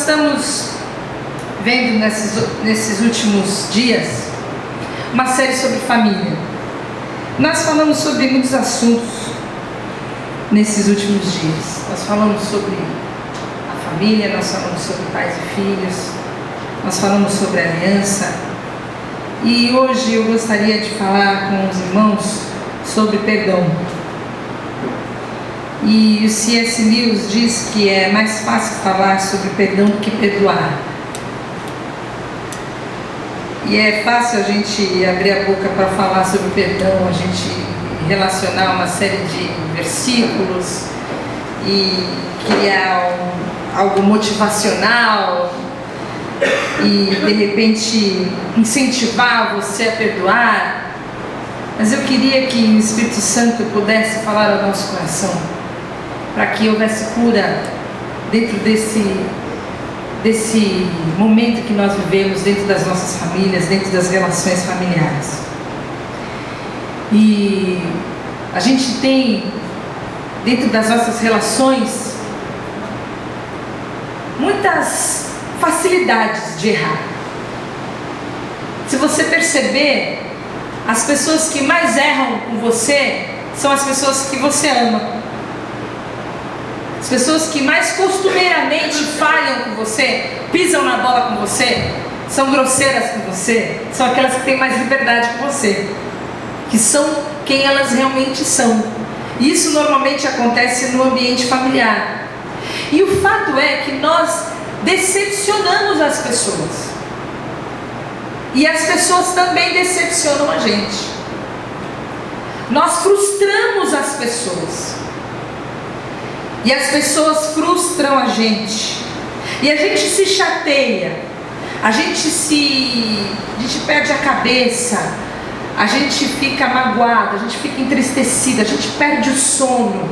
estamos vendo nesses últimos dias uma série sobre família. Nós falamos sobre muitos assuntos nesses últimos dias. Nós falamos sobre a família, nós falamos sobre pais e filhos, nós falamos sobre a aliança. E hoje eu gostaria de falar com os irmãos sobre perdão. E o C.S. Lewis diz que é mais fácil falar sobre perdão do que perdoar. E é fácil a gente abrir a boca para falar sobre perdão, a gente relacionar uma série de versículos e criar algo motivacional e de repente incentivar você a perdoar. Mas eu queria que o Espírito Santo pudesse falar ao nosso coração, para que houvesse cura dentro desse momento que nós vivemos, dentro das nossas famílias, dentro das relações familiares. E a gente tem, dentro das nossas relações, muitas facilidades de errar. Se você perceber, as pessoas que mais erram com você são as pessoas que você ama. As pessoas que mais costumeiramente falham com você, pisam na bola com você, são grosseiras com você, são aquelas que têm mais liberdade com você, que são quem elas realmente são. Isso normalmente acontece no ambiente familiar. E o fato é que nós decepcionamos as pessoas. E as pessoas também decepcionam a gente. Nós frustramos as pessoas. E as pessoas frustram a gente. E a gente se chateia. A gente perde a cabeça. A gente fica magoado, a gente fica entristecido, a gente perde o sono.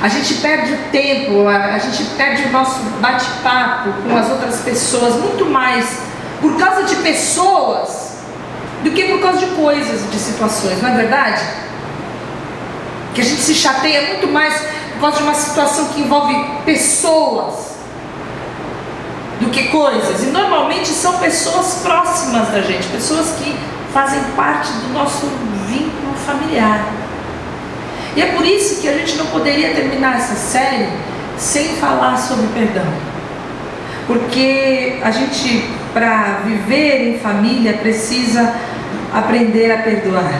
A gente perde o tempo, a gente perde o nosso bate-papo com as outras pessoas, muito mais por causa de pessoas do que por causa de coisas, de situações, não é verdade? Que a gente se chateia muito mais por causa de uma situação que envolve pessoas do que coisas. E normalmente são pessoas próximas da gente, pessoas que fazem parte do nosso vínculo familiar. E é por isso que a gente não poderia terminar essa série sem falar sobre perdão. Porque a gente, para viver em família, precisa aprender a perdoar.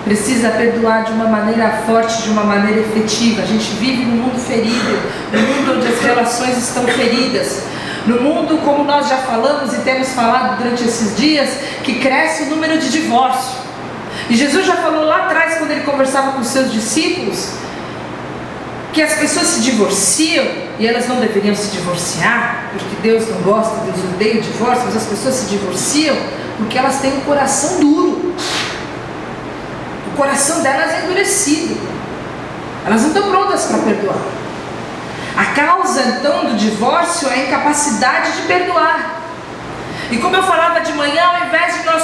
Precisa perdoar de uma maneira forte, de uma maneira efetiva. A gente vive num mundo ferido, num mundo onde as relações estão feridas. No mundo, como nós já falamos e temos falado durante esses dias, que cresce o número de divórcio. E Jesus já falou lá atrás, quando ele conversava com os seus discípulos, que as pessoas se divorciam, e elas não deveriam se divorciar, porque Deus não gosta, Deus odeia o divórcio, mas as pessoas se divorciam porque elas têm um coração duro. O coração delas é endurecido. Elas não estão prontas para perdoar. A causa, então, do divórcio é a incapacidade de perdoar. E como eu falava de manhã, ao invés de nós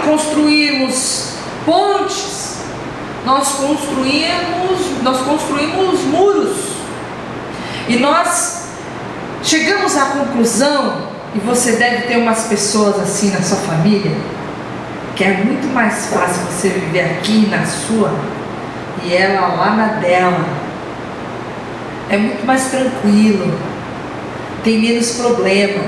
construirmos pontes, nós construímos muros. E nós chegamos à conclusão, e você deve ter umas pessoas assim na sua família, que é muito mais fácil você viver aqui na sua e ela lá na dela. É muito mais tranquilo, tem menos problema.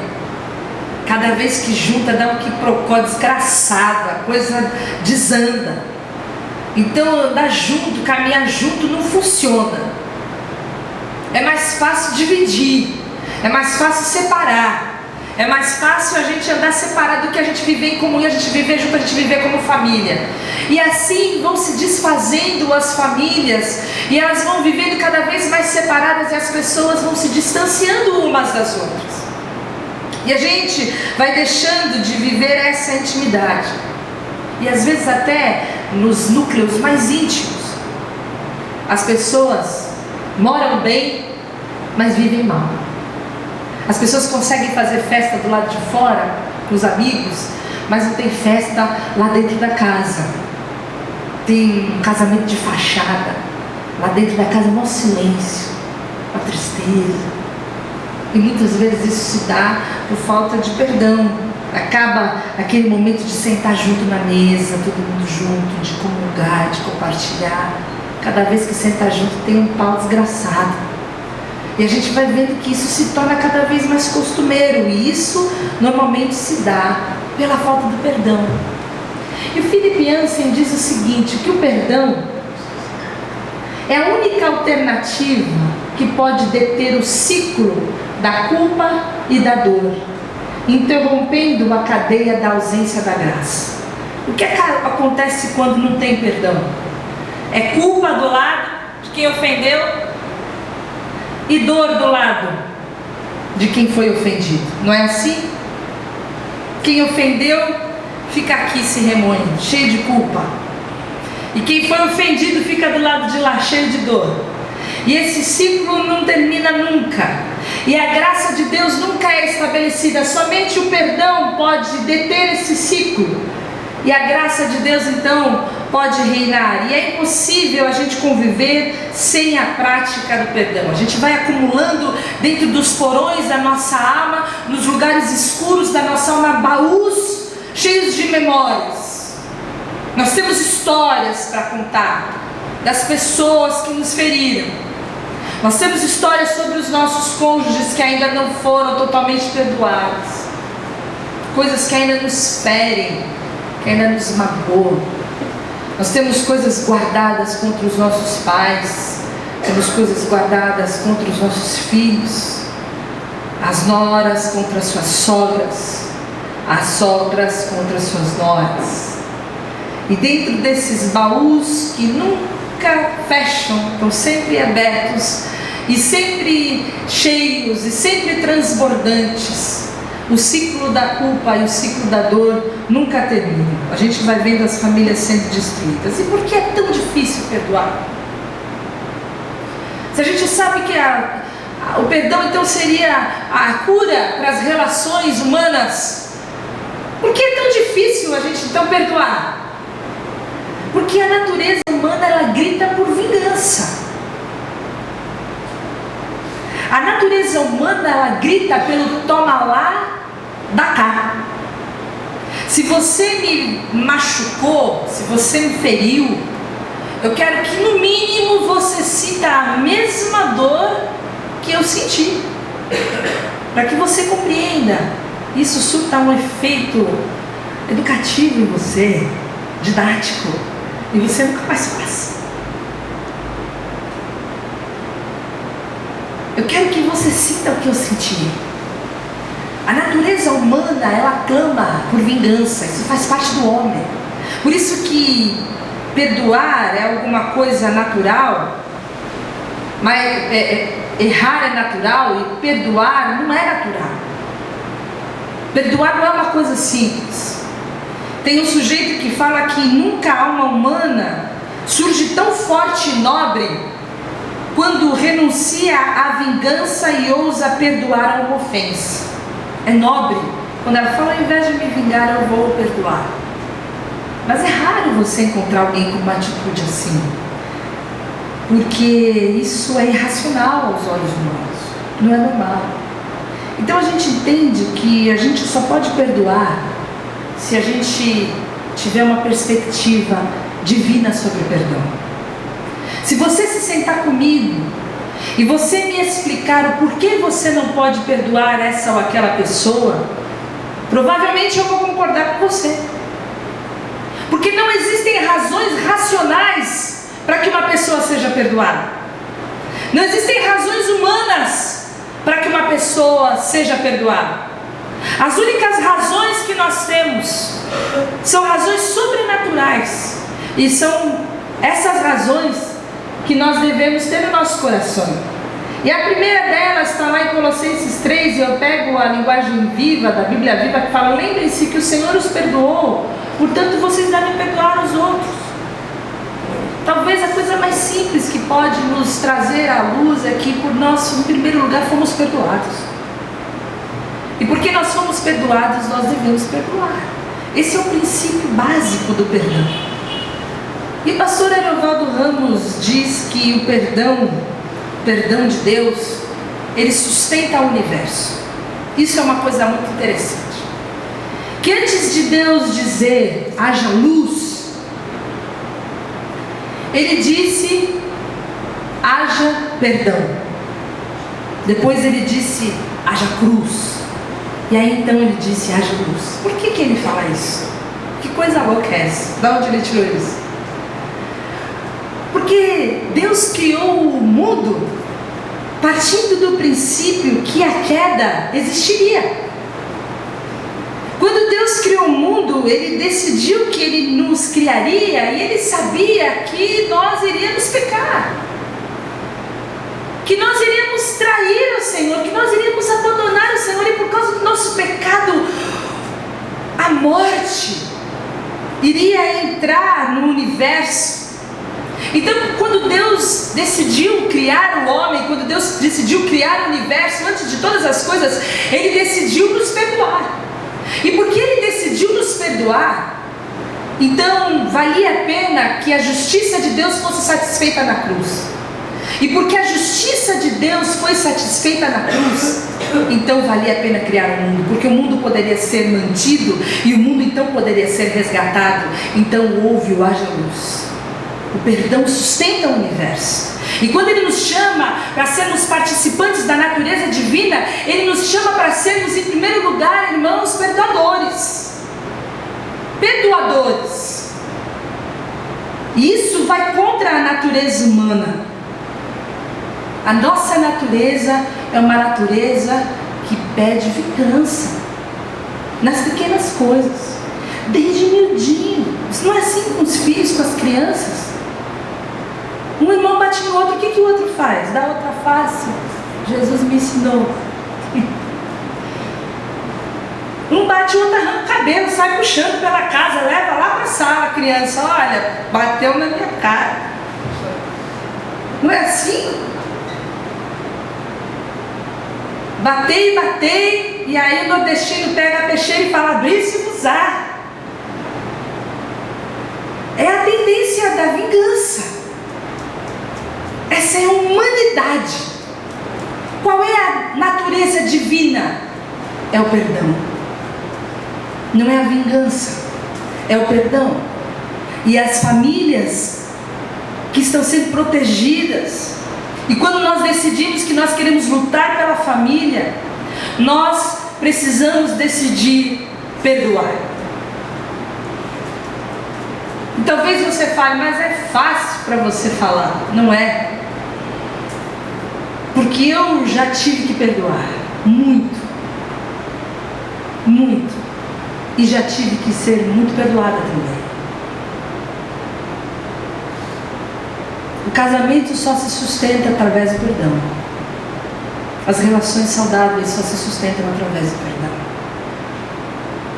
Cada vez que junta dá um quiprocó desgraçado, a coisa desanda. Então andar junto, caminhar junto não funciona. É mais fácil dividir, é mais fácil separar. É mais fácil a gente andar separado do que a gente viver em comunhão, a gente viver junto, a gente viver como família. E assim vão se desfazendo as famílias, e elas vão vivendo cada vez mais separadas, e as pessoas vão se distanciando umas das outras. E a gente vai deixando de viver essa intimidade. E às vezes até nos núcleos mais íntimos, as pessoas moram bem, mas vivem mal. As pessoas conseguem fazer festa do lado de fora, com os amigos, mas não tem festa lá dentro da casa. Tem um casamento de fachada. Lá dentro da casa, um silêncio, uma tristeza. E muitas vezes isso se dá por falta de perdão. Acaba aquele momento de sentar junto na mesa, todo mundo junto, de comungar, de compartilhar. Cada vez que senta junto tem um pau desgraçado. E a gente vai vendo que isso se torna cada vez mais costumeiro. E isso normalmente se dá pela falta do perdão. E o Philip Yancey diz o seguinte, que o perdão é a única alternativa que pode deter o ciclo da culpa e da dor, interrompendo a cadeia da ausência da graça. O que acontece quando não tem perdão? É culpa do lado de quem ofendeu e dor do lado de quem foi ofendido. Não é assim? Quem ofendeu fica aqui se remoendo, cheio de culpa. E quem foi ofendido fica do lado de lá, cheio de dor. E esse ciclo não termina nunca. E a graça de Deus nunca é estabelecida. Somente o perdão pode deter esse ciclo. E a graça de Deus então pode reinar. E é impossível a gente conviver sem a prática do perdão. A gente vai acumulando dentro dos porões da nossa alma, nos lugares escuros da nossa alma, baús cheios de memórias. Nós temos histórias para contar das pessoas que nos feriram. Nós temos histórias sobre os nossos cônjuges que ainda não foram totalmente perdoados, coisas que ainda nos ferem, que ainda nos magoam. Nós temos coisas guardadas contra os nossos pais, temos coisas guardadas contra os nossos filhos, as noras contra as suas sogras, as sogras contra as suas noras. E dentro desses baús que nunca fecham, estão sempre abertos e sempre cheios e sempre transbordantes, o ciclo da culpa e o ciclo da dor nunca terminam. A gente vai vendo as famílias sendo destruídas. E por que é tão difícil perdoar? Se a gente sabe que o perdão então seria a cura para as relações humanas, por que é tão difícil a gente então perdoar? Porque a natureza humana, ela grita por vingança. A natureza humana, ela grita pelo toma lá, dá cá. Se você me machucou, se você me feriu, eu quero que no mínimo você sinta a mesma dor que eu senti, para que você compreenda. Isso surta um efeito educativo em você, didático, e você nunca mais faz. Eu quero que você sinta o que eu senti. A natureza humana, ela clama por vingança. Isso faz parte do homem. Por isso que perdoar é alguma coisa natural, mas errar é natural e perdoar não é natural. Perdoar não é uma coisa simples. Tem um sujeito que fala que nunca a alma humana surge tão forte e nobre quando renuncia à vingança e ousa perdoar uma ofensa. É nobre quando ela fala, ao invés de me vingar, eu vou perdoar. Mas é raro você encontrar alguém com uma atitude assim, porque isso é irracional aos olhos humanos, não é normal. Então a gente entende que a gente só pode perdoar se a gente tiver uma perspectiva divina sobre o perdão. Se você se sentar comigo e você me explicar o porquê você não pode perdoar essa ou aquela pessoa, provavelmente eu vou concordar com você. Porque não existem razões racionais para que uma pessoa seja perdoada. Não existem razões humanas para que uma pessoa seja perdoada. As únicas razões que nós temos são razões sobrenaturais. E são essas razões que nós devemos ter no nosso coração. E a primeira delas está lá em Colossenses 3, e eu pego a linguagem viva, da Bíblia Viva, que fala: lembrem-se que o Senhor os perdoou, portanto vocês devem perdoar os outros. Talvez a coisa mais simples que pode nos trazer à luz é que, por nós, em primeiro lugar, fomos perdoados. E porque nós fomos perdoados, nós devemos perdoar. Esse é o princípio básico do perdão. E o pastor Erovaldo Ramos diz que o perdão de Deus ele sustenta o universo. Isso é uma coisa muito interessante. Que antes de Deus dizer, haja luz, ele disse, haja perdão. Depois ele disse, haja cruz. E aí então ele disse, haja luz. Por que ele fala isso? Que coisa louca é essa? De onde ele tirou isso? Porque Deus criou o mundo partindo do princípio que a queda existiria. Quando Deus criou o mundo, Ele decidiu que Ele nos criaria e Ele sabia que nós iríamos pecar, que nós iríamos trair o Senhor, que nós iríamos abandonar o Senhor, e por causa do nosso pecado, a morte iria entrar no universo. Então, quando Deus decidiu criar o homem, quando Deus decidiu criar o universo, antes de todas as coisas, Ele decidiu nos perdoar. E porque Ele decidiu nos perdoar, então valia a pena que a justiça de Deus fosse satisfeita na cruz. E porque a justiça de Deus foi satisfeita na cruz, então valia a pena criar o mundo, porque o mundo poderia ser mantido e o mundo então poderia ser resgatado. Então houve o haja luz. O perdão sustenta o universo. E quando Ele nos chama para sermos participantes da natureza divina, Ele nos chama para sermos, em primeiro lugar, irmãos, perdoadores. Perdoadores. E isso vai contra a natureza humana. A nossa natureza é uma natureza que pede vingança nas pequenas coisas, desde miudinho. Isso não é assim com os filhos, com as crianças. Um irmão bate no outro, o que o outro faz? Dá outra face. Jesus me ensinou. Um bate, o outro arranca o cabelo, sai puxando pela casa, leva lá para a sala a criança. Olha, bateu na minha cara. Não é assim? Batei, e aí o nordestino pega a peixeira e fala, abrir-se-vos-á. É a tendência da vingança. Essa é a humanidade. Qual é a natureza divina? É o perdão. Não é a vingança, é o perdão. E as famílias que estão sendo protegidas, e quando nós decidimos que nós queremos lutar pela família, nós precisamos decidir perdoar. E talvez você fale, mas é fácil para você falar. Não é. Porque eu já tive que perdoar muito, muito, e já tive que ser muito perdoada também. O casamento só se sustenta através do perdão. As relações saudáveis só se sustentam através do perdão.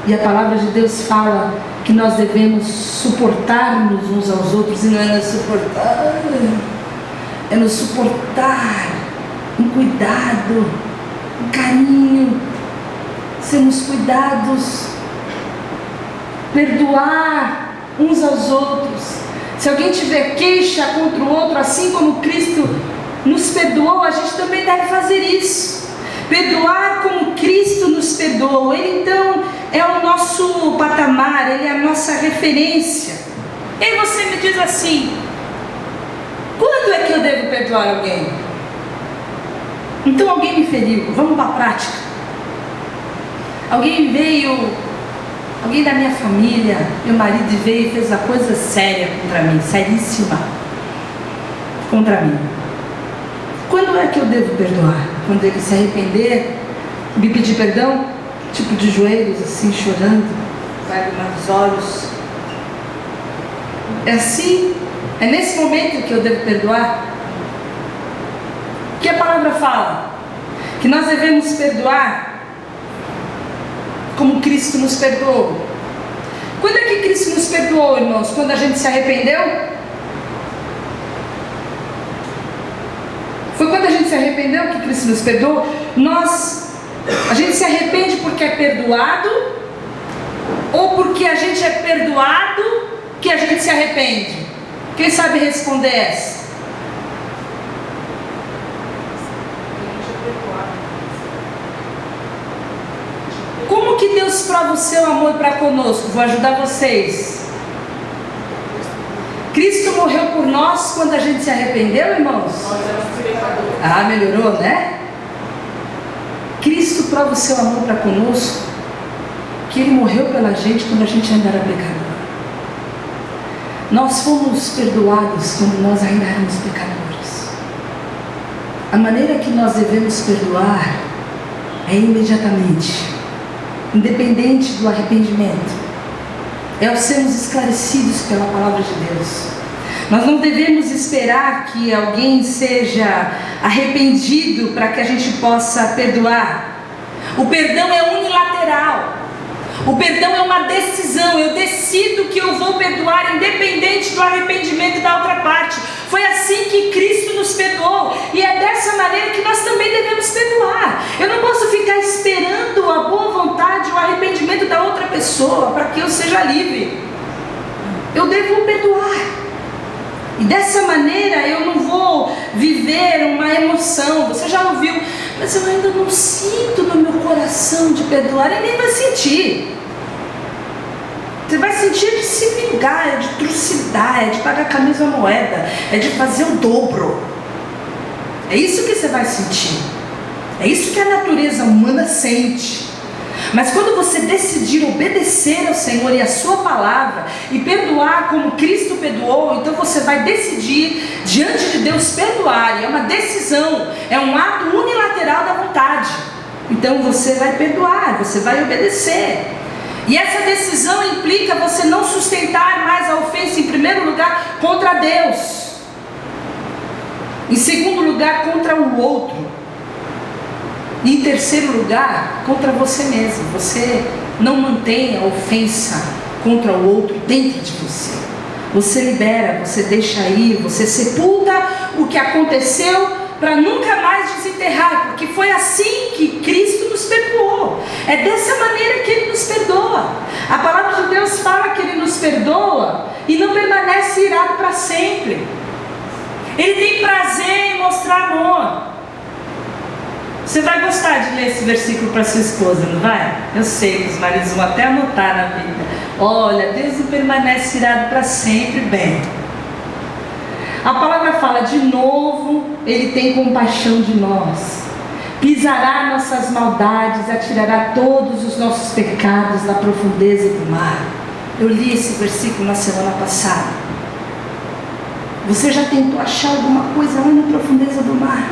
E a palavra de Deus fala que nós devemos suportar-nos uns aos outros, e não é nos suportar, é nos suportar em cuidado, em carinho, sermos cuidados, perdoar uns aos outros. Se alguém tiver queixa contra o outro, assim como Cristo nos perdoou, a gente também deve fazer isso. Perdoar como Cristo nos perdoou. Ele então é o nosso patamar, Ele é a nossa referência. E aí você me diz assim, quando é que eu devo perdoar alguém? Então alguém me feriu, vamos para a prática. Alguém da minha família, meu marido veio e fez uma coisa séria contra mim, seríssima contra mim. Quando é que eu devo perdoar? Quando ele se arrepender, me pedir perdão, tipo de joelhos assim, chorando, lágrimas nos olhos. É assim? É nesse momento que eu devo perdoar? O que a palavra fala? Que nós devemos perdoar como Cristo nos perdoou. Quando é que Cristo nos perdoou, irmãos? Quando a gente se arrependeu? Foi quando a gente se arrependeu que Cristo nos perdoou? A gente se arrepende porque é perdoado, ou porque a gente é perdoado que a gente se arrepende? Quem sabe responder essa? prova o seu amor para conosco? Vou ajudar vocês. Cristo morreu por nós quando a gente se arrependeu, irmãos? Ah, melhorou, né? Cristo prova o seu amor para conosco, que Ele morreu pela gente quando a gente ainda era pecador. Nós fomos perdoados quando nós ainda éramos pecadores. A maneira que nós devemos perdoar é imediatamente, independente do arrependimento. É o sermos esclarecidos pela palavra de Deus. Nós não devemos esperar que alguém seja arrependido para que a gente possa perdoar. O perdão é unilateral. O perdão é uma decisão. Eu decido que eu vou perdoar independente do arrependimento da outra parte. Foi assim que Cristo nos perdoou. E é dessa maneira que nós também devemos perdoar. Eu não posso ficar esperando a boa vontade, o arrependimento da outra pessoa para que eu seja livre. Eu devo perdoar. E dessa maneira eu não vou viver uma emoção. Você já ouviu, mas eu ainda não sinto no meu coração de perdoar. E nem vai sentir. Você vai sentir de se vingar, é de trucidar, é de pagar com a mesma moeda, é de fazer o dobro. É isso que você vai sentir. É isso que a natureza humana sente. Mas quando você decidir obedecer ao Senhor e a sua palavra e perdoar como Cristo perdoou, então você vai decidir diante de Deus perdoar. E é uma decisão, é um ato unilateral da vontade. Então você vai perdoar, você vai obedecer. E essa decisão implica você não sustentar mais a ofensa, em primeiro lugar, contra Deus. Em segundo lugar, contra o outro. E em terceiro lugar, contra você mesmo. Você não mantém a ofensa contra o outro dentro de você. Você libera, você deixa ir, você sepulta o que aconteceu para nunca mais desenterrar, porque foi assim que Cristo nos perdoou. É dessa maneira que Ele nos perdoa. A palavra de Deus fala que Ele nos perdoa e não permanece irado para sempre. Ele tem prazer em mostrar amor. Você vai gostar de ler esse versículo para sua esposa, não vai? Eu sei que os maridos vão até anotar na Bíblia. Olha, Deus não permanece irado para sempre, bem. A palavra fala, de novo, Ele tem compaixão de nós. Pisará nossas maldades, atirará todos os nossos pecados na profundeza do mar. Eu li esse versículo na semana passada. Você já tentou achar alguma coisa lá na profundeza do mar?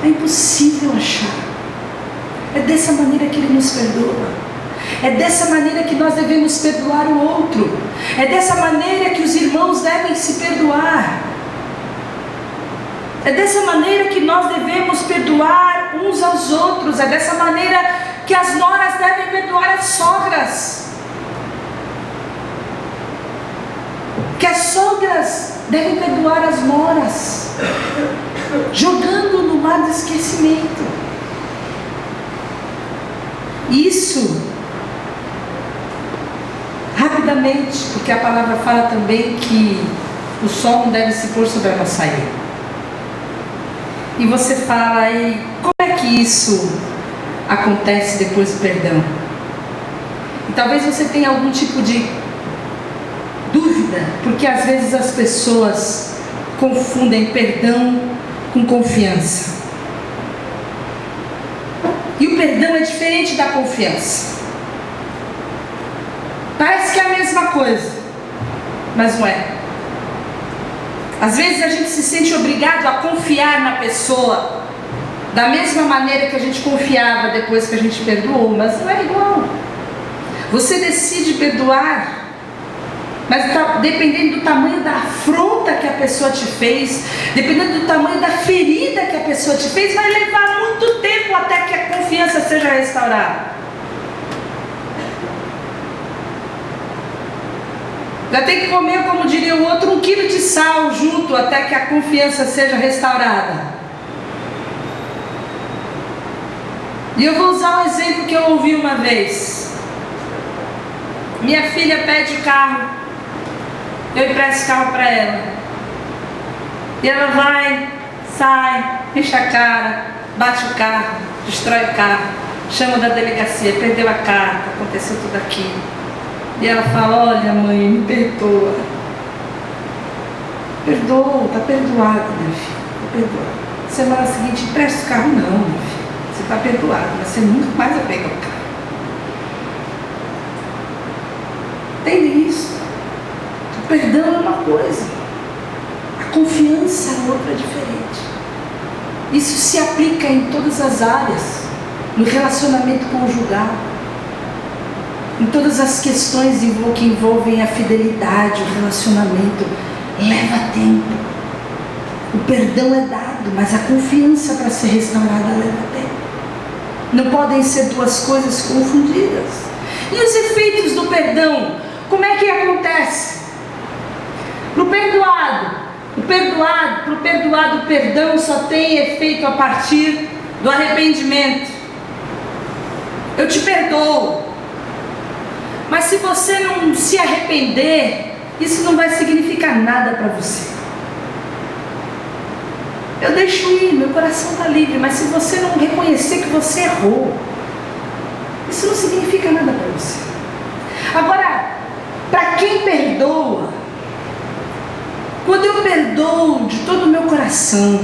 É impossível achar. É dessa maneira que Ele nos perdoa. É dessa maneira que nós devemos perdoar o outro. É dessa maneira que os irmãos devem se perdoar. É dessa maneira que nós devemos perdoar uns aos outros. É dessa maneira que as noras devem perdoar as sogras. Que as sogras devem perdoar as noras, jogando no mar do esquecimento. Isso, rapidamente, porque a palavra fala também que o sol não deve se pôr sobre a nossa ira. E você fala, e como é que isso acontece depois do perdão? E talvez você tenha algum tipo de dúvida, porque às vezes as pessoas confundem perdão com confiança. E o perdão é diferente da confiança. Parece que é a mesma coisa, mas não é. Às vezes a gente se sente obrigado a confiar na pessoa da mesma maneira que a gente confiava depois que a gente perdoou, mas não é igual. Você decide perdoar, mas dependendo do tamanho da afronta que a pessoa te fez, dependendo do tamanho da ferida que a pessoa te fez, vai levar muito tempo até que a confiança seja restaurada. Já tem que comer, como diria o outro, 1 quilo de sal junto até que a confiança seja restaurada. E eu vou usar um exemplo que eu ouvi uma vez. Minha filha pede o carro, eu empresto o carro para ela. E ela vai, sai, enche a cara, bate o carro, destrói o carro. chama da delegacia, perdeu a carta, aconteceu tudo aquilo. E ela fala, olha mãe, me perdoa. Perdoa, está perdoada, minha filha, está perdoada. Semana seguinte, empresta o carro, não, minha filha, você está perdoada, mas você nunca mais vai pegar o carro. Entende isso? O perdão é uma coisa, a confiança é outra diferente. Isso se aplica em todas as áreas, no relacionamento conjugal, em todas as questões que envolvem a fidelidade, o relacionamento. Leva tempo. O perdão é dado, mas a confiança para ser restaurada leva tempo. Não podem ser duas coisas confundidas. E os efeitos do perdão? Como é que acontece? Para o perdoado, o perdão só tem efeito a partir do arrependimento. Eu te perdoo. Mas se você não se arrepender, isso não vai significar nada para você. Eu deixo ir, meu coração está livre, mas se você não reconhecer que você errou, isso não significa nada para você. Agora, para quem perdoa, quando eu perdoo de todo o meu coração,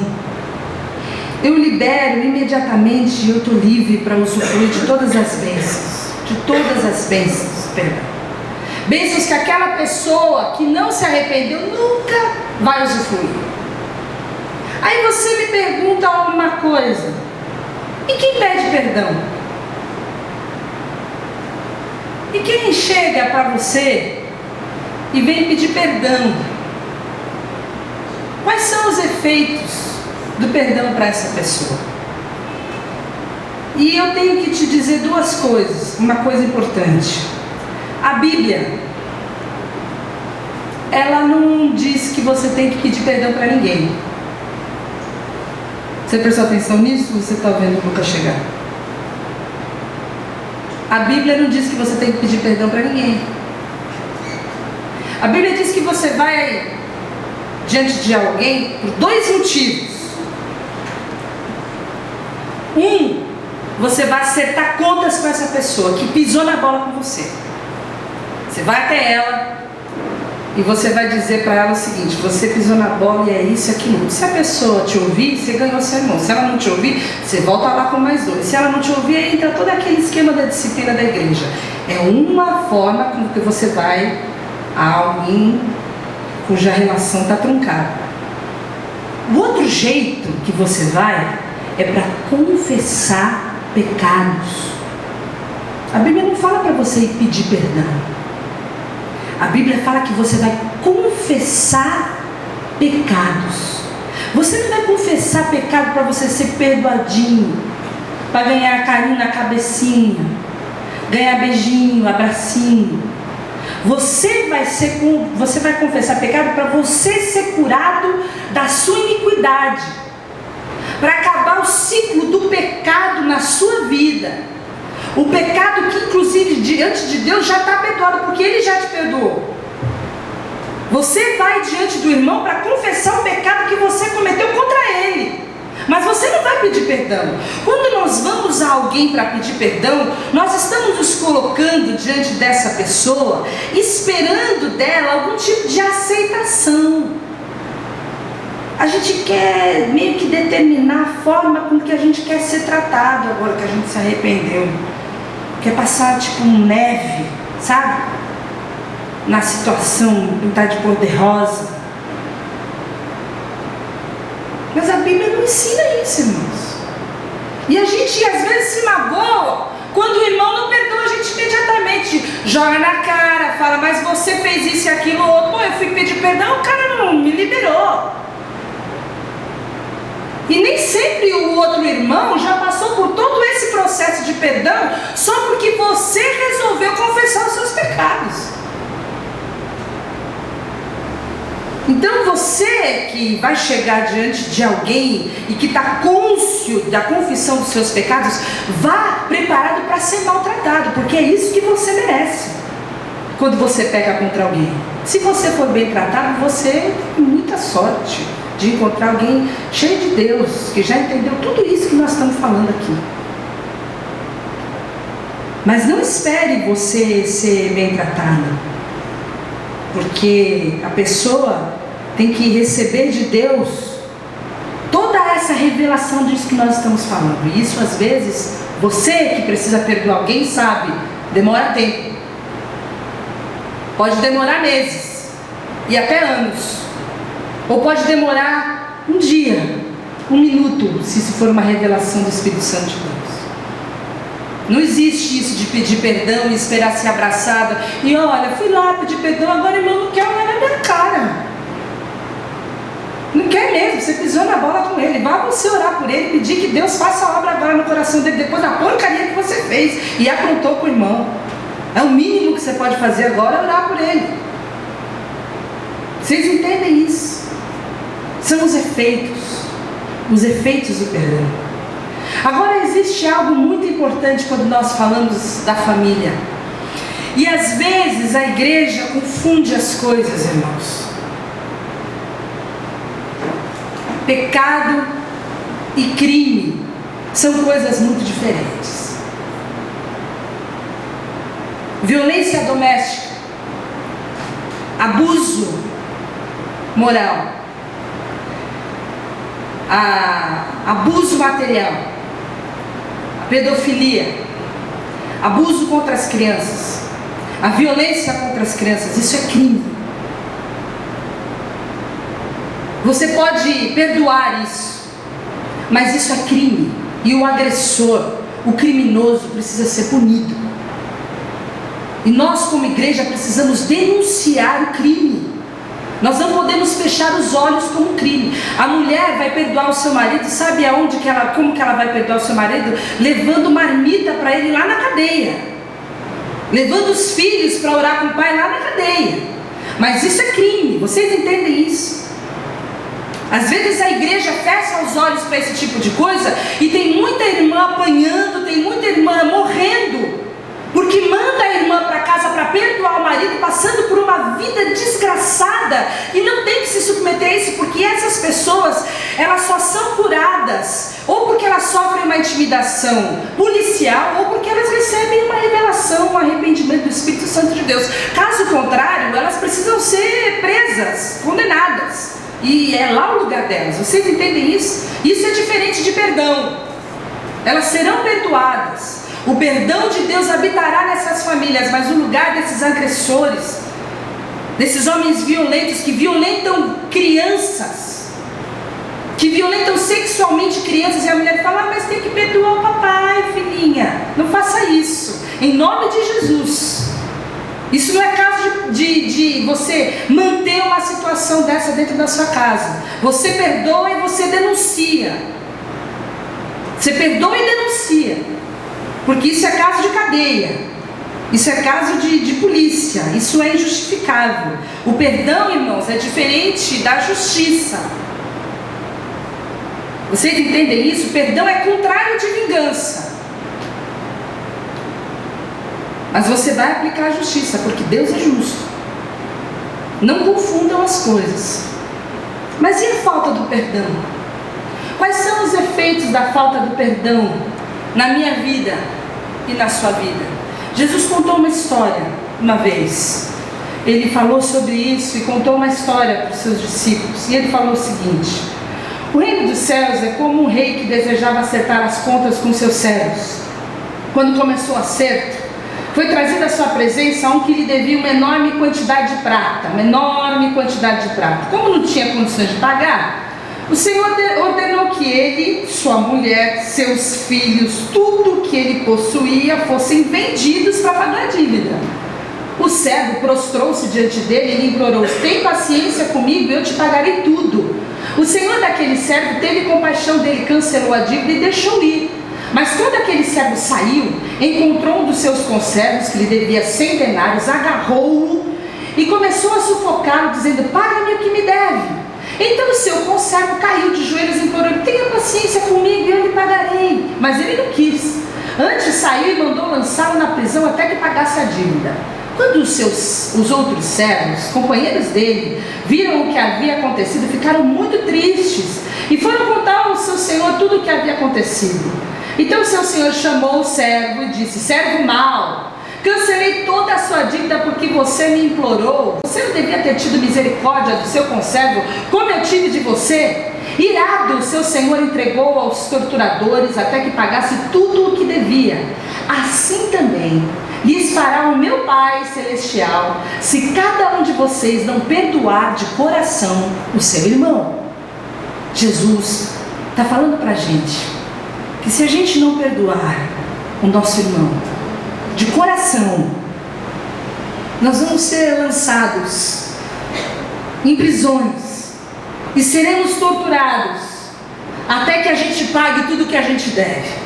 eu libero imediatamente e eu estou livre para usufruir de todas as bênçãos. De todas as bênçãos, perdão. Bênçãos que aquela pessoa que não se arrependeu nunca vai usufruir. Aí você me pergunta uma coisa: e quem pede perdão? E quem chega para você e vem pedir perdão? Quais são os efeitos do perdão para essa pessoa? E eu tenho que te dizer duas coisas, uma coisa importante. A Bíblia, ela não diz que você tem que pedir perdão para ninguém. Você prestou atenção nisso? Você está vendo o Lucas chegar? A Bíblia não diz que você tem que pedir perdão para ninguém. A Bíblia diz que você vai diante de alguém por dois motivos. Você vai acertar contas com essa pessoa que pisou na bola com você. Você vai até ela e você vai dizer para ela o seguinte: você pisou na bola e é isso e aquilo. Se a pessoa te ouvir, você ganhou seu irmão. Se ela não te ouvir, você volta lá com mais dois. Se ela não te ouvir, aí entra todo aquele esquema da disciplina da igreja. É uma forma com que você vai a alguém cuja relação está truncada. O outro jeito que você vai é para confessar pecados. A Bíblia não fala para você ir pedir perdão. A Bíblia fala que você vai confessar pecados. Você não vai confessar pecado para você ser perdoadinho, para ganhar carinho na cabecinha, ganhar beijinho, abracinho. Você vai confessar pecado para você ser curado da sua iniquidade, para acabar o ciclo do pecado na sua vida. O pecado que inclusive diante de Deus já está perdoado, porque Ele já te perdoou. Você vai diante do irmão para confessar o pecado que você cometeu contra ele, mas você não vai pedir perdão. Quando nós vamos a alguém para pedir perdão, nós estamos nos colocando diante dessa pessoa, esperando dela algum tipo de aceitação. A gente quer meio que determinar a forma com que a gente quer ser tratado agora que a gente se arrependeu. Quer passar tipo um neve, sabe? Na situação, pintar de cor de rosa. Mas a Bíblia não ensina isso, irmãos. E a gente às vezes se magoa quando o irmão não perdoa a gente imediatamente. Joga na cara, fala, mas você fez isso e aquilo, ou pô, eu fui pedir perdão, o cara não me liberou. E nem sempre o outro irmão já passou por todo esse processo de perdão só porque você resolveu confessar os seus pecados. Então você que vai chegar diante de alguém e que está cônscio da confissão dos seus pecados, vá preparado para ser maltratado, porque é isso que você merece quando você peca contra alguém. Se você for bem tratado, você tem muita sorte de encontrar alguém cheio de Deus, que já entendeu tudo isso que nós estamos falando aqui. Mas não espere você ser bem tratada, porque a pessoa tem que receber de Deus toda essa revelação disso que nós estamos falando. E isso, às vezes, você que precisa perdoar alguém sabe, demora tempo. Pode demorar meses e até anos. Ou pode demorar um dia, um minuto, se isso for uma revelação do Espírito Santo de Deus. Não existe isso de pedir perdão e esperar ser abraçada. E olha, fui lá pedir perdão, agora irmão não quer olhar na minha cara. Não quer mesmo, você pisou na bola com ele. Vá você orar por ele, pedir que Deus faça a obra agora no coração dele, depois da porcaria que você fez e aprontou com o irmão. É o mínimo que você pode fazer agora, é orar por ele. Vocês entendem isso? São os efeitos do perdão. Agora existe algo muito importante quando nós falamos da família. E às vezes a igreja confunde as coisas, irmãos. Pecado e crime são coisas muito diferentes. Violência doméstica, abuso moral, abuso material, a pedofilia, abuso contra as crianças, a violência contra as crianças, isso é crime. Você pode perdoar isso, mas isso é crime. E o agressor, o criminoso, precisa ser punido. E nós, como igreja, precisamos denunciar o crime. Nós não podemos fechar os olhos como crime. A mulher vai perdoar o seu marido, sabe aonde como que ela vai perdoar o seu marido? Levando marmita para ele lá na cadeia. Levando os filhos para orar com o pai lá na cadeia. Mas isso é crime, vocês entendem isso? Às vezes a igreja fecha os olhos para esse tipo de coisa e tem muita irmã apanhando, tem muita irmã morrendo, porque manda a irmã para casa para perdoar o marido, passando por uma vida desgraçada, e não tem que se submeter a isso, porque essas pessoas, elas só são curadas, ou porque elas sofrem uma intimidação policial, ou porque elas recebem uma revelação, um arrependimento do Espírito Santo de Deus. Caso contrário, elas precisam ser presas, condenadas. E é lá o lugar delas, vocês entendem isso? Isso é diferente de perdão. Elas serão perdoadas. O perdão de Deus habitará nessas famílias, mas o lugar desses agressores, desses homens violentos que violentam crianças, que violentam sexualmente crianças, e a mulher fala, mas tem que perdoar o papai, filhinha. Não faça isso, em nome de Jesus. Isso não é caso de você manter uma situação dessa dentro da sua casa. Você perdoa e você denuncia. Você perdoa e denuncia. Porque isso é caso de cadeia. Isso é caso de polícia. Isso é injustificável. O perdão, irmãos, é diferente da justiça. Vocês entendem isso? O perdão é contrário de vingança. Mas você vai aplicar a justiça, porque Deus é justo. Não confundam as coisas. Mas e a falta do perdão? Quais são os efeitos da falta do perdão na minha vida e na sua vida? Jesus contou uma história uma vez. Ele falou sobre isso e contou uma história para os seus discípulos. E ele falou o seguinte: o reino dos céus é como um rei que desejava acertar as contas com seus servos. Quando começou o acerto, foi trazido à sua presença um que lhe devia uma enorme quantidade de prata. Como não tinha condições de pagar, o Senhor ordenou que ele, sua mulher, seus filhos, tudo que ele possuía, fossem vendidos para pagar a dívida. O servo prostrou-se diante dele e lhe implorou: tem paciência comigo, eu te pagarei tudo. O senhor daquele servo teve compaixão dele, cancelou a dívida e deixou ir. Mas quando aquele servo saiu, encontrou um dos seus conservos que lhe devia 100 denários, agarrou-o e começou a sufocá-lo, dizendo: paga-me o que me deve. Então o seu conservo caiu de joelhos, implorando: tenha paciência comigo e eu lhe pagarei. Mas ele não quis. Antes saiu e mandou lançá-lo na prisão até que pagasse a dívida. Quando os outros servos, companheiros dele, viram o que havia acontecido, ficaram muito tristes e foram contar ao seu senhor tudo o que havia acontecido. Então seu senhor chamou o servo e disse: servo mau, cancelei toda a sua dívida porque você me implorou. Você não devia ter tido misericórdia do seu conservo, como eu tive de você? Irado, seu senhor entregou aos torturadores até que pagasse tudo o que devia. Assim também lhes fará o meu Pai Celestial, se cada um de vocês não perdoar de coração o seu irmão. Jesus está falando para a gente que se a gente não perdoar o nosso irmão de coração, nós vamos ser lançados em prisões e seremos torturados até que a gente pague tudo que a gente deve.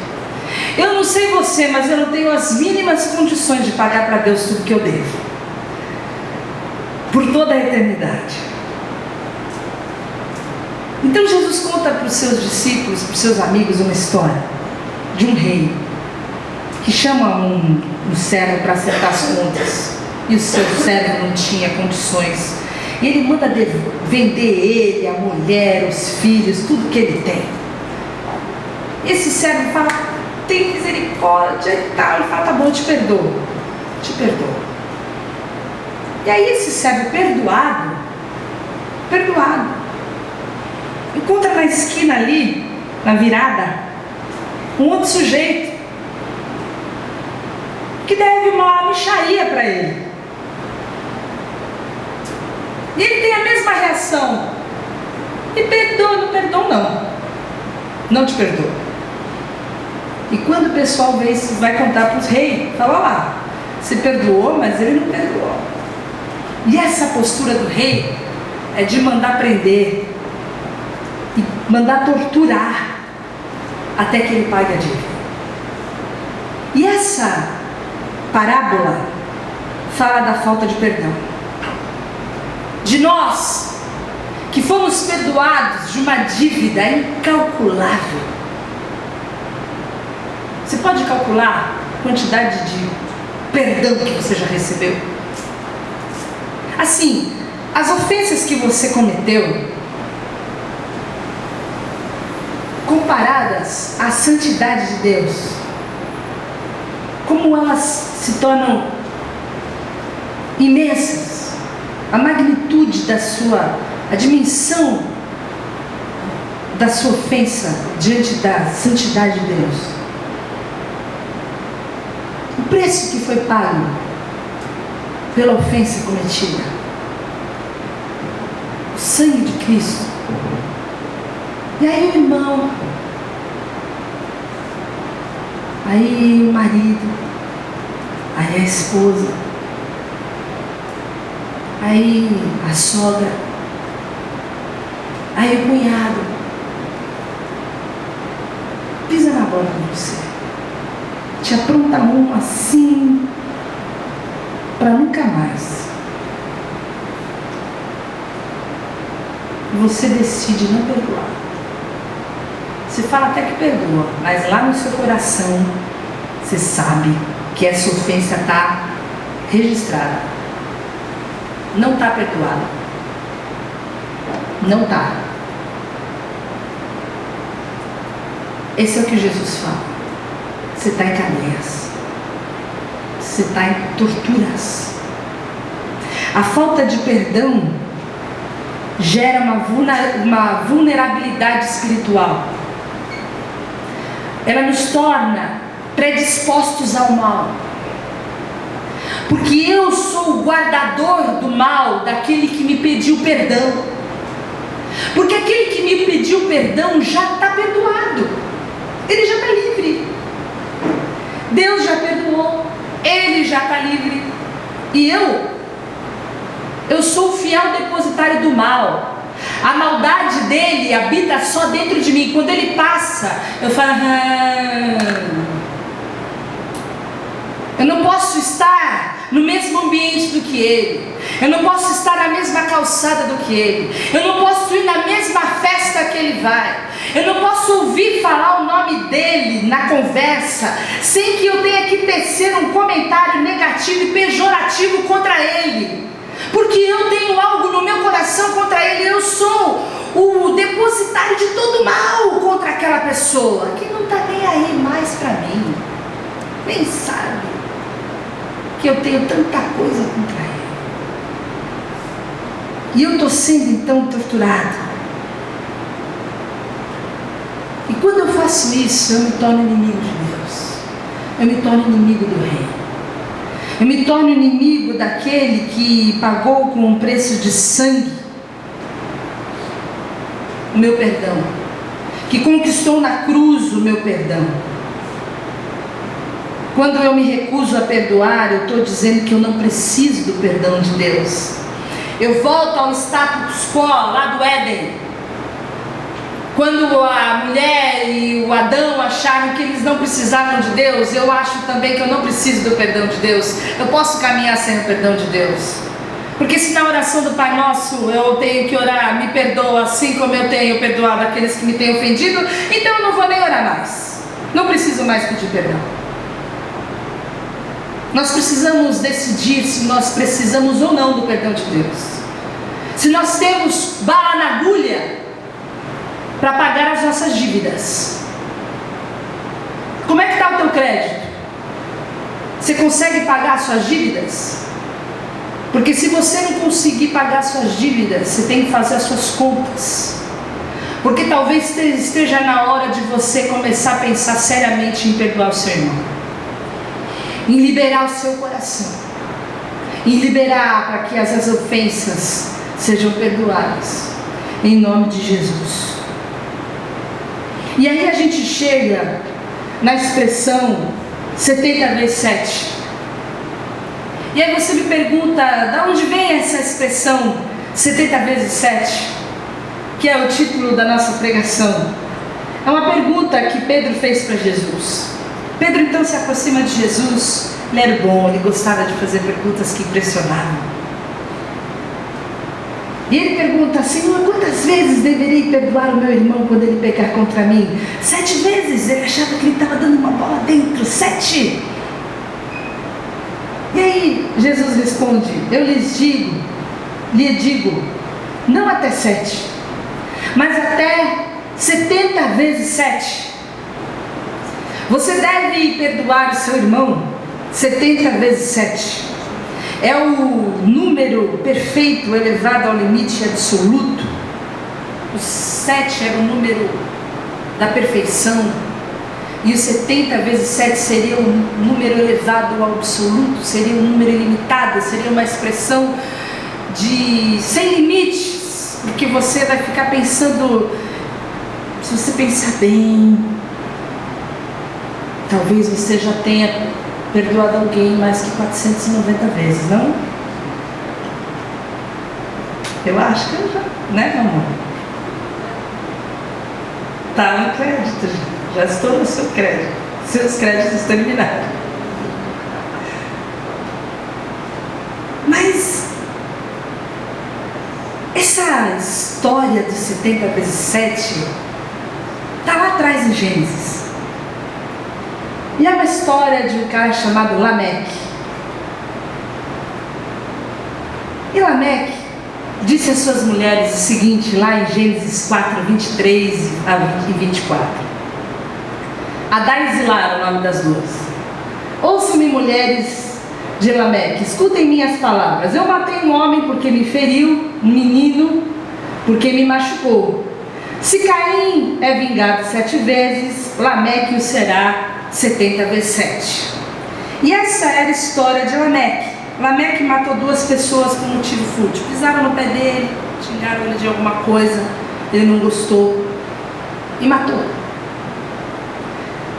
Eu não sei você, mas eu não tenho as mínimas condições de pagar para Deus tudo que eu devo por toda a eternidade. Então Jesus conta para os seus discípulos, para os seus amigos, uma história de um rei que chama um servo para acertar as contas, e o seu servo não tinha condições, e ele manda vender ele, a mulher, os filhos, tudo que ele tem. Esse servo fala: tem misericórdia e tal. Ele fala: tá bom, eu te perdoo, te perdoo. E aí esse servo perdoado, encontra na esquina ali, na virada, um outro sujeito que deve uma mixaria para ele. E ele tem a mesma reação: me perdoa. Não perdoa, não te perdoa. E quando o pessoal vê isso, vai contar para os reis, fala lá, você perdoou, mas ele não perdoou. E essa postura do rei é de mandar prender e mandar torturar até que ele pague a dívida. E essa parábola fala da falta de perdão, de nós que fomos perdoados de uma dívida incalculável. Você pode calcular a quantidade de perdão que você já recebeu? Assim, as ofensas que você cometeu, comparadas à santidade de Deus, como elas se tornam imensas, a magnitude a dimensão da sua ofensa diante da santidade de Deus. O preço que foi pago pela ofensa cometida, o sangue de Cristo. E aí o irmão, aí o marido, aí a esposa, aí a sogra, aí o cunhado pisa na bola com você, te apronta a mão assim para nunca mais. Você decide não perdoar. Você fala até que perdoa, mas lá no seu coração você sabe que essa ofensa está registrada. Não está perdoada. Não está. Esse é o que Jesus fala. Você está em cadeias. Você está em torturas. A falta de perdão gera uma vulnerabilidade espiritual. Ela nos torna predispostos ao mal. Porque eu sou o guardador do mal daquele que me pediu perdão. Porque aquele que me pediu perdão já está perdoado. Ele já está livre. Deus já perdoou. Ele já está livre. E eu sou o fiel depositário do mal. A maldade dele habita só dentro de mim. Quando ele passa, eu falo: eu não posso estar no mesmo ambiente do que ele. Eu não posso estar na mesma calçada do que ele. Eu não posso ir na mesma festa que ele vai. Eu não posso ouvir falar o nome dele na conversa sem que eu tenha que tecer um comentário negativo e pejorativo contra ele. Porque eu tenho algo no meu coração contra ele. Eu sou o depositário de todo mal contra aquela pessoa, que não está nem aí mais para mim, nem sabe que eu tenho tanta coisa contra ele. E eu estou sendo então torturado. E quando eu faço isso, eu me torno inimigo de Deus. Eu me torno inimigo do Rei. Eu me torno inimigo daquele que pagou com um preço de sangue o meu perdão, que conquistou na cruz o meu perdão. Quando eu me recuso a perdoar, eu estou dizendo que eu não preciso do perdão de Deus. Eu volto ao status quo lá do Éden, quando a mulher e o Adão acharam que eles não precisavam de Deus. Eu acho também que eu não preciso do perdão de Deus. Eu posso caminhar sem o perdão de Deus, porque se na oração do Pai Nosso eu tenho que orar, me perdoa assim como eu tenho perdoado aqueles que me têm ofendido, então eu não vou nem orar mais, não preciso mais pedir perdão. Nós precisamos decidir se nós precisamos ou não do perdão de Deus, se nós temos bala na agulha para pagar as nossas dívidas. Como é que está o teu crédito? Você consegue pagar as suas dívidas? Porque se você não conseguir pagar as suas dívidas, você tem que fazer as suas contas, porque talvez esteja na hora de você começar a pensar seriamente em perdoar o seu irmão, em liberar o seu coração, em liberar para que as ofensas sejam perdoadas, em nome de Jesus. E aí a gente chega na expressão 70 vezes 7. E aí você me pergunta, de onde vem essa expressão 70 vezes 7? Que é o título da nossa pregação. É uma pergunta que Pedro fez para Jesus. Pedro então se aproxima de Jesus. Ele era bom, ele gostava de fazer perguntas que impressionavam. E ele pergunta: Senhor, quantas vezes deverei perdoar o meu irmão quando ele pecar contra mim? 7 vezes. Ele achava que ele estava dando uma bola dentro. 7. E aí Jesus responde: eu lhe digo, não até 7, mas até 70 vezes 7. Você deve perdoar o seu irmão 70 vezes 7. É o número perfeito elevado ao limite absoluto. O 7 era o número da perfeição, e o 70 vezes 7 seria um número elevado ao absoluto, seria um número ilimitado, seria uma expressão de sem limites, porque você vai ficar pensando, se você pensar bem, talvez você já tenha perdoado alguém mais que 490 vezes, não? Eu acho que eu já, né, meu amor? Tá no crédito, já estou no seu crédito. Seus créditos estão eliminados. Mas essa história dos 70 vezes 7 está lá atrás em Gênesis. E é uma história de um cara chamado Lameque. E Lameque disse às suas mulheres o seguinte, lá em Gênesis 4, 23 e 24. Adá e Zilá é o nome das duas. Ouçam-me, mulheres de Lameque, escutem minhas palavras. Eu matei um homem porque me feriu, um menino porque me machucou. Se Caim é vingado 7 vezes, Lameque o será 70 vezes 7. E essa era a história de Lameque. Lameque matou 2 pessoas por motivo fútil. Pisaram no pé dele, xingaram ele de alguma coisa, ele não gostou e matou.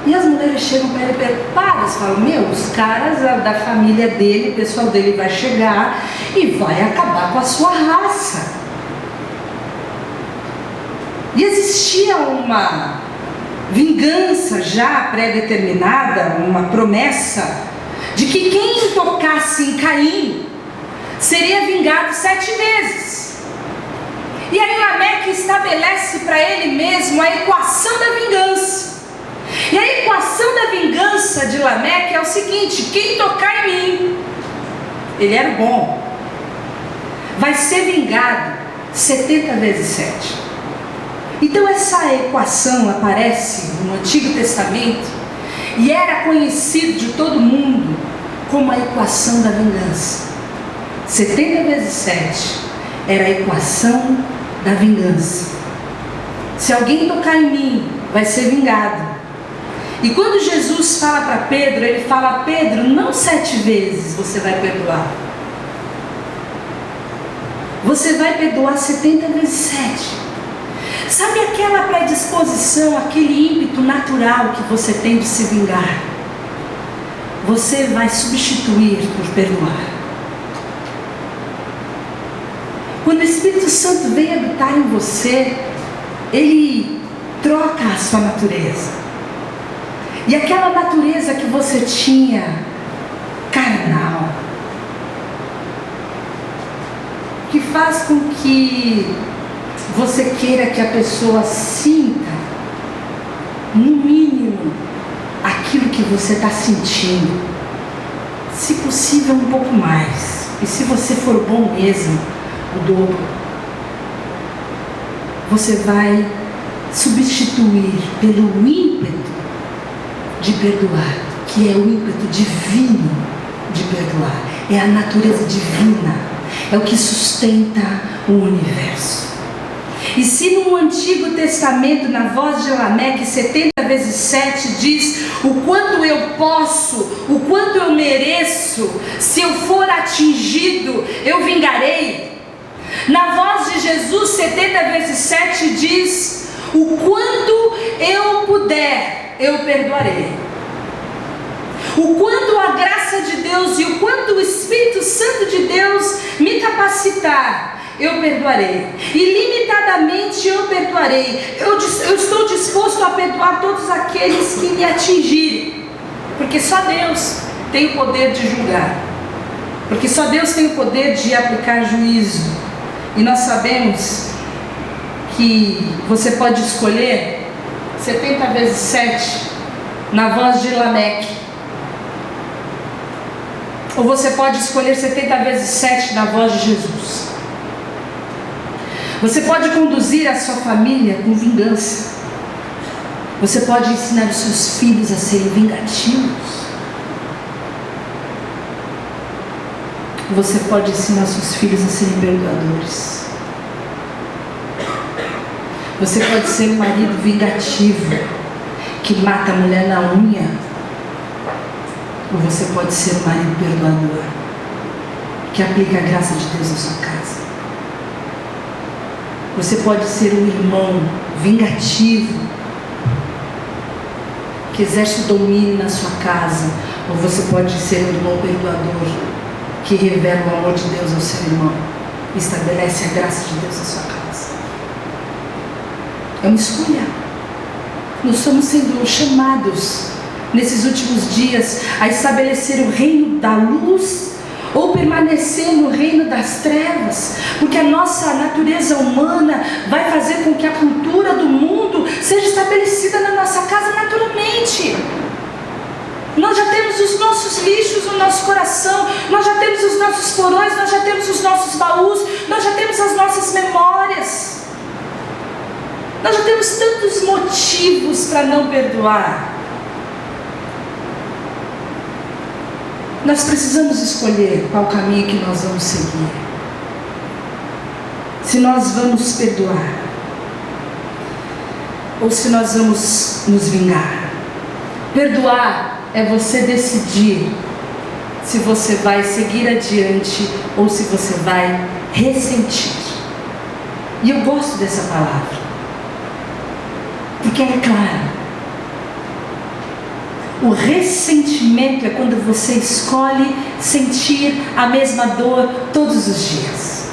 E as mulheres chegam para ele e perguntam, eles falam, os caras da família dele, o pessoal dele vai chegar e vai acabar com a sua raça. E existia uma vingança já pré-determinada, uma promessa de que quem tocasse em Caim seria vingado 7 vezes. E aí Lameque estabelece para ele mesmo a equação da vingança. E a equação da vingança de Lameque é o seguinte: quem tocar em mim, ele era bom, vai ser vingado 70 vezes 7. Então essa equação aparece no Antigo Testamento e era conhecido de todo mundo como a equação da vingança. 70 vezes 7 era a equação da vingança. Se alguém tocar em mim, vai ser vingado. E quando Jesus fala para Pedro, ele fala: Pedro, não 7 vezes você vai perdoar. Você vai perdoar 70 vezes 7. Sabe aquela predisposição, aquele ímpeto natural que você tem de se vingar? Você vai substituir por perdoar. Quando o Espírito Santo vem habitar em você, ele troca a sua natureza. E aquela natureza que você tinha, carnal, que faz com que você queira que a pessoa sinta, no mínimo, aquilo que você está sentindo, se possível um pouco mais, e se você for bom mesmo, o dobro. Você vai substituir pelo ímpeto de perdoar, que é o ímpeto divino de perdoar, é a natureza divina, é o que sustenta o universo. E se no Antigo Testamento, na voz de Lameque, 70 vezes 7 diz o quanto eu posso, o quanto eu mereço, se eu for atingido, eu vingarei. Na voz de Jesus, 70 vezes 7 diz o quanto eu puder, eu perdoarei. O quanto a graça de Deus e o quanto o Espírito Santo de Deus me capacitar, eu perdoarei. Ilimitadamente eu perdoarei. Eu estou disposto a perdoar todos aqueles que me atingirem. Porque só Deus tem o poder de julgar. Porque só Deus tem o poder de aplicar juízo. E nós sabemos que você pode escolher 70 vezes 7 na voz de Lameque. Ou você pode escolher 70 vezes 7 na voz de Jesus. Você pode conduzir a sua família com vingança. Você pode ensinar os seus filhos a serem vingativos. Você pode ensinar os seus filhos a serem perdoadores. Você pode ser um marido vingativo, que mata a mulher na unha. Ou você pode ser um marido perdoador, que aplica a graça de Deus na sua casa. Você pode ser um irmão vingativo, que exerce o domínio na sua casa. Ou você pode ser um irmão perdoador, que revela o amor de Deus ao seu irmão e estabelece a graça de Deus na sua casa. É uma escolha. Nós estamos sendo chamados nesses últimos dias a estabelecer o reino da luz ou permanecer no reino das trevas, porque a nossa natureza humana vai fazer com que a cultura do mundo seja estabelecida na nossa casa naturalmente. Nós já temos os nossos lixos no nosso coração, nós já temos os nossos porões, nós já temos os nossos baús, nós já temos as nossas memórias. Nós já temos tantos motivos para não perdoar. Nós precisamos escolher qual caminho que nós vamos seguir. Se nós vamos perdoar, ou se nós vamos nos vingar. Perdoar é você decidir se você vai seguir adiante ou se você vai ressentir. E eu gosto dessa palavra, porque ela é clara. O ressentimento é quando você escolhe sentir a mesma dor todos os dias.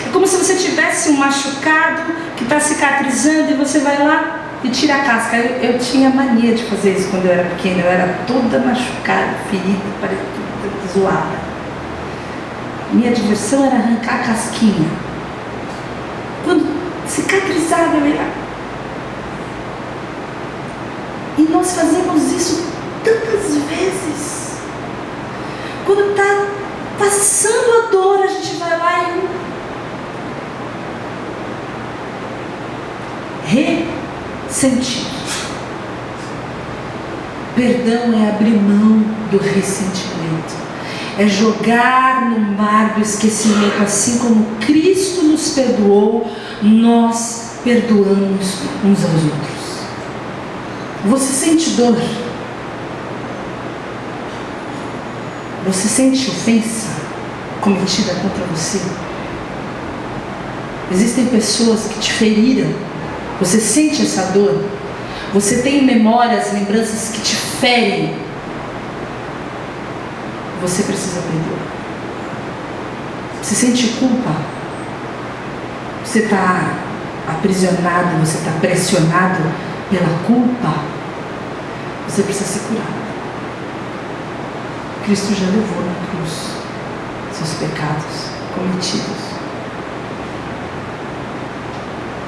É como se você tivesse um machucado que está cicatrizando e você vai lá e tira a casca. Eu tinha mania de fazer isso quando eu era pequena. Eu era toda machucada, ferida, zoada. Minha diversão era arrancar a casquinha. Quando cicatrizava, eu ia... E nós fazemos isso tantas vezes. Quando está passando a dor, a gente vai lá ressentido. Perdão é abrir mão do ressentimento, é jogar no mar do esquecimento. Assim como Cristo nos perdoou, nós perdoamos uns aos outros. Você sente dor? Você sente ofensa cometida contra você? Existem pessoas que te feriram. Você sente essa dor? Você tem memórias, lembranças que te ferem? Você precisa perdoar. Você sente culpa? Você está aprisionado, você está pressionado pela culpa? Você precisa ser curado. Cristo já levou na cruz seus pecados cometidos.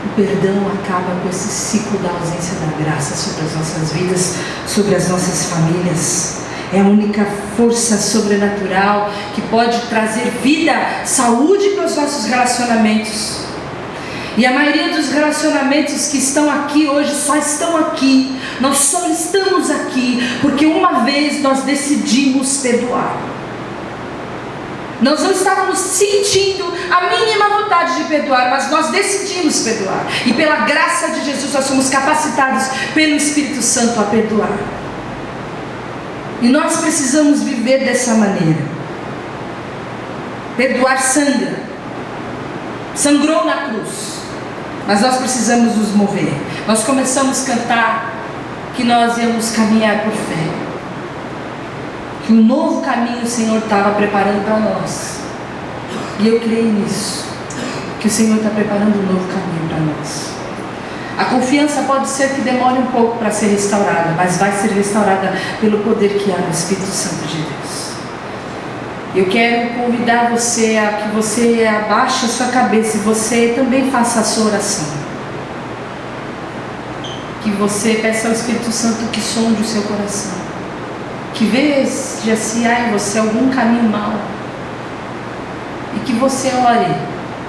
O perdão acaba com esse ciclo da ausência da graça sobre as nossas vidas, sobre as nossas famílias. É a única força sobrenatural que pode trazer vida, saúde para os nossos relacionamentos. E a maioria dos relacionamentos que estão aqui hoje só estão aqui. Nós só estamos aqui porque uma vez nós decidimos perdoar. Nós não estávamos sentindo a mínima vontade de perdoar, mas nós decidimos perdoar. E pela graça de Jesus nós somos capacitados pelo Espírito Santo a perdoar. E nós precisamos viver dessa maneira. Perdoar sangra. Sangrou na cruz. Mas nós precisamos nos mover. Nós começamos a cantar que nós íamos caminhar por fé. Que um novo caminho o Senhor estava preparando para nós. E eu creio nisso. Que o Senhor está preparando um novo caminho para nós. A confiança pode ser que demore um pouco para ser restaurada, mas vai ser restaurada pelo poder que há no Espírito Santo de Deus. Eu quero convidar você a que você abaixe a sua cabeça e você também faça a sua oração. Que você peça ao Espírito Santo que sonde o seu coração. Que veja se há em você algum caminho mau. E que você ore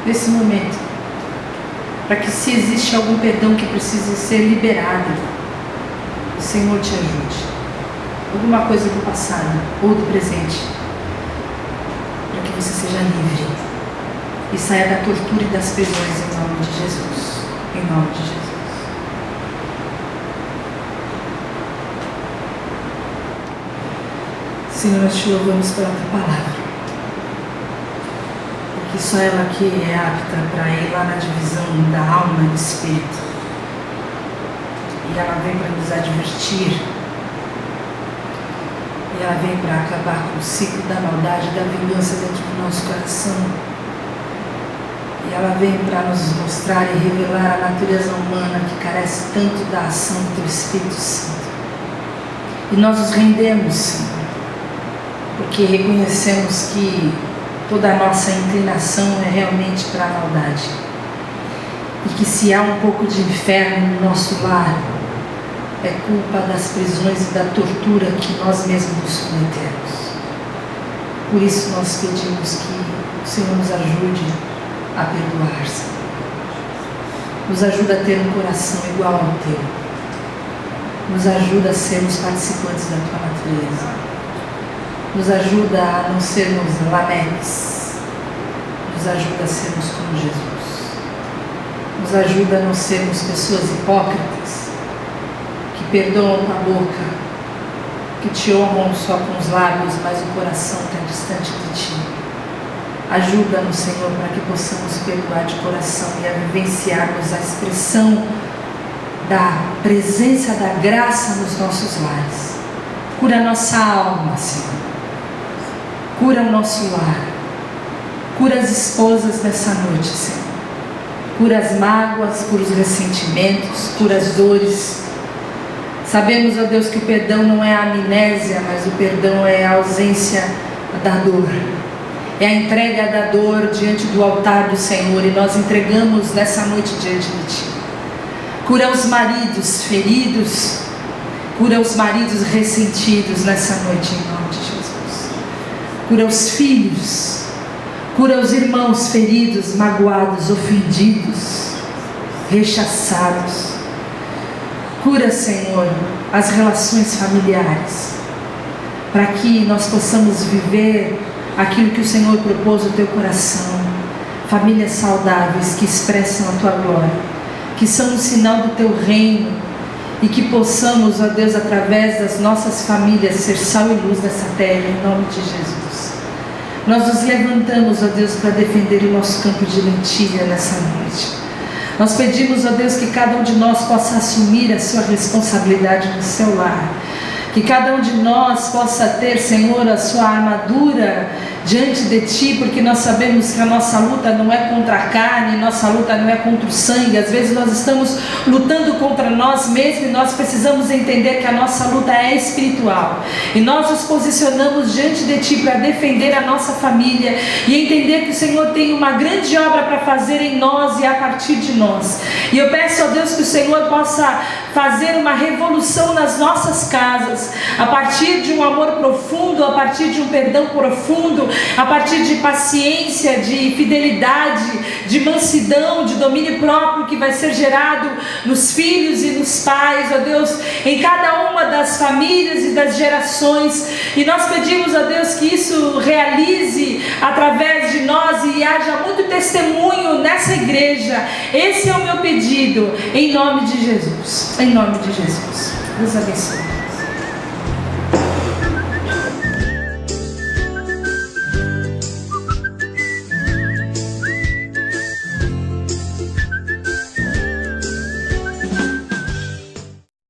nesse momento. Para que se existe algum perdão que precise ser liberado, o Senhor te ajude. Alguma coisa do passado ou do presente. Para que você seja livre e saia da tortura e das prisões em nome de Jesus. Em nome de Jesus. Senhor, nós te louvamos pela tua palavra. Porque só ela aqui é apta para ir lá na divisão da alma e do espírito. E ela vem para nos advertir. E ela vem para acabar com o ciclo da maldade, da vingança dentro do nosso coração. E ela vem para nos mostrar e revelar a natureza humana que carece tanto da ação do teu Espírito Santo. E nós nos rendemos, Senhor, porque reconhecemos que toda a nossa inclinação é realmente para a maldade. E que se há um pouco de inferno no nosso lar, é culpa das prisões e da tortura que nós mesmos nos cometemos. Por isso nós pedimos que o Senhor nos ajude a perdoar, Senhor. Nos ajuda a ter um coração igual ao teu. Nos ajuda a sermos participantes da tua natureza. Nos ajuda a não sermos lameques. Nos ajuda a sermos como Jesus. Nos ajuda a não sermos pessoas hipócritas, que perdoam com a boca, que te honram só com os lábios, mas o coração está distante de ti. Ajuda-nos, Senhor, para que possamos perdoar de coração e a vivenciarmos a expressão da presença da graça nos nossos lares. Cura a nossa alma, Senhor. Cura o nosso lar. Cura as esposas nessa noite, Senhor. Cura as mágoas, cura os ressentimentos, cura as dores. Sabemos, ó Deus, que o perdão não é a amnésia, mas o perdão é a ausência da dor. É a entrega da dor diante do altar do Senhor, e nós entregamos nessa noite diante de Ti. Cura os maridos feridos, cura os maridos ressentidos nessa noite, em nome de Jesus. Cura os filhos, cura os irmãos feridos, magoados, ofendidos. rechaçados. Cura, Senhor, as relações familiares, para que nós possamos viver aquilo que o Senhor propôs no teu coração. Famílias saudáveis que expressam a tua glória, que são um sinal do teu reino, e que possamos, ó Deus, através das nossas famílias, ser sal e luz dessa terra, em nome de Jesus. Nós nos levantamos, ó Deus, para defender o nosso campo de lentilha nessa noite. Nós pedimos, ó Deus, que cada um de nós possa assumir a sua responsabilidade no seu lar, que cada um de nós possa ter, Senhor, a sua armadura diante de Ti, porque nós sabemos que a nossa luta não é contra a carne, nossa luta não é contra o sangue. Às vezes nós estamos lutando contra nós mesmos, e nós precisamos entender que a nossa luta é espiritual, e nós nos posicionamos diante de Ti para defender a nossa família, e entender que o Senhor tem uma grande obra para fazer em nós e a partir de nós. E eu peço a Deus que o Senhor possa fazer uma revolução nas nossas casas, a partir de um amor profundo, a partir de um perdão profundo, a partir de paciência, de fidelidade, de mansidão, de domínio próprio, que vai ser gerado nos filhos e nos pais, ó Deus, em cada uma das famílias e das gerações. E nós pedimos, ó Deus, que isso realize através de nós e haja muito testemunho nessa igreja. Esse é o meu pedido, em nome de Jesus. Em nome de Jesus. Deus abençoe.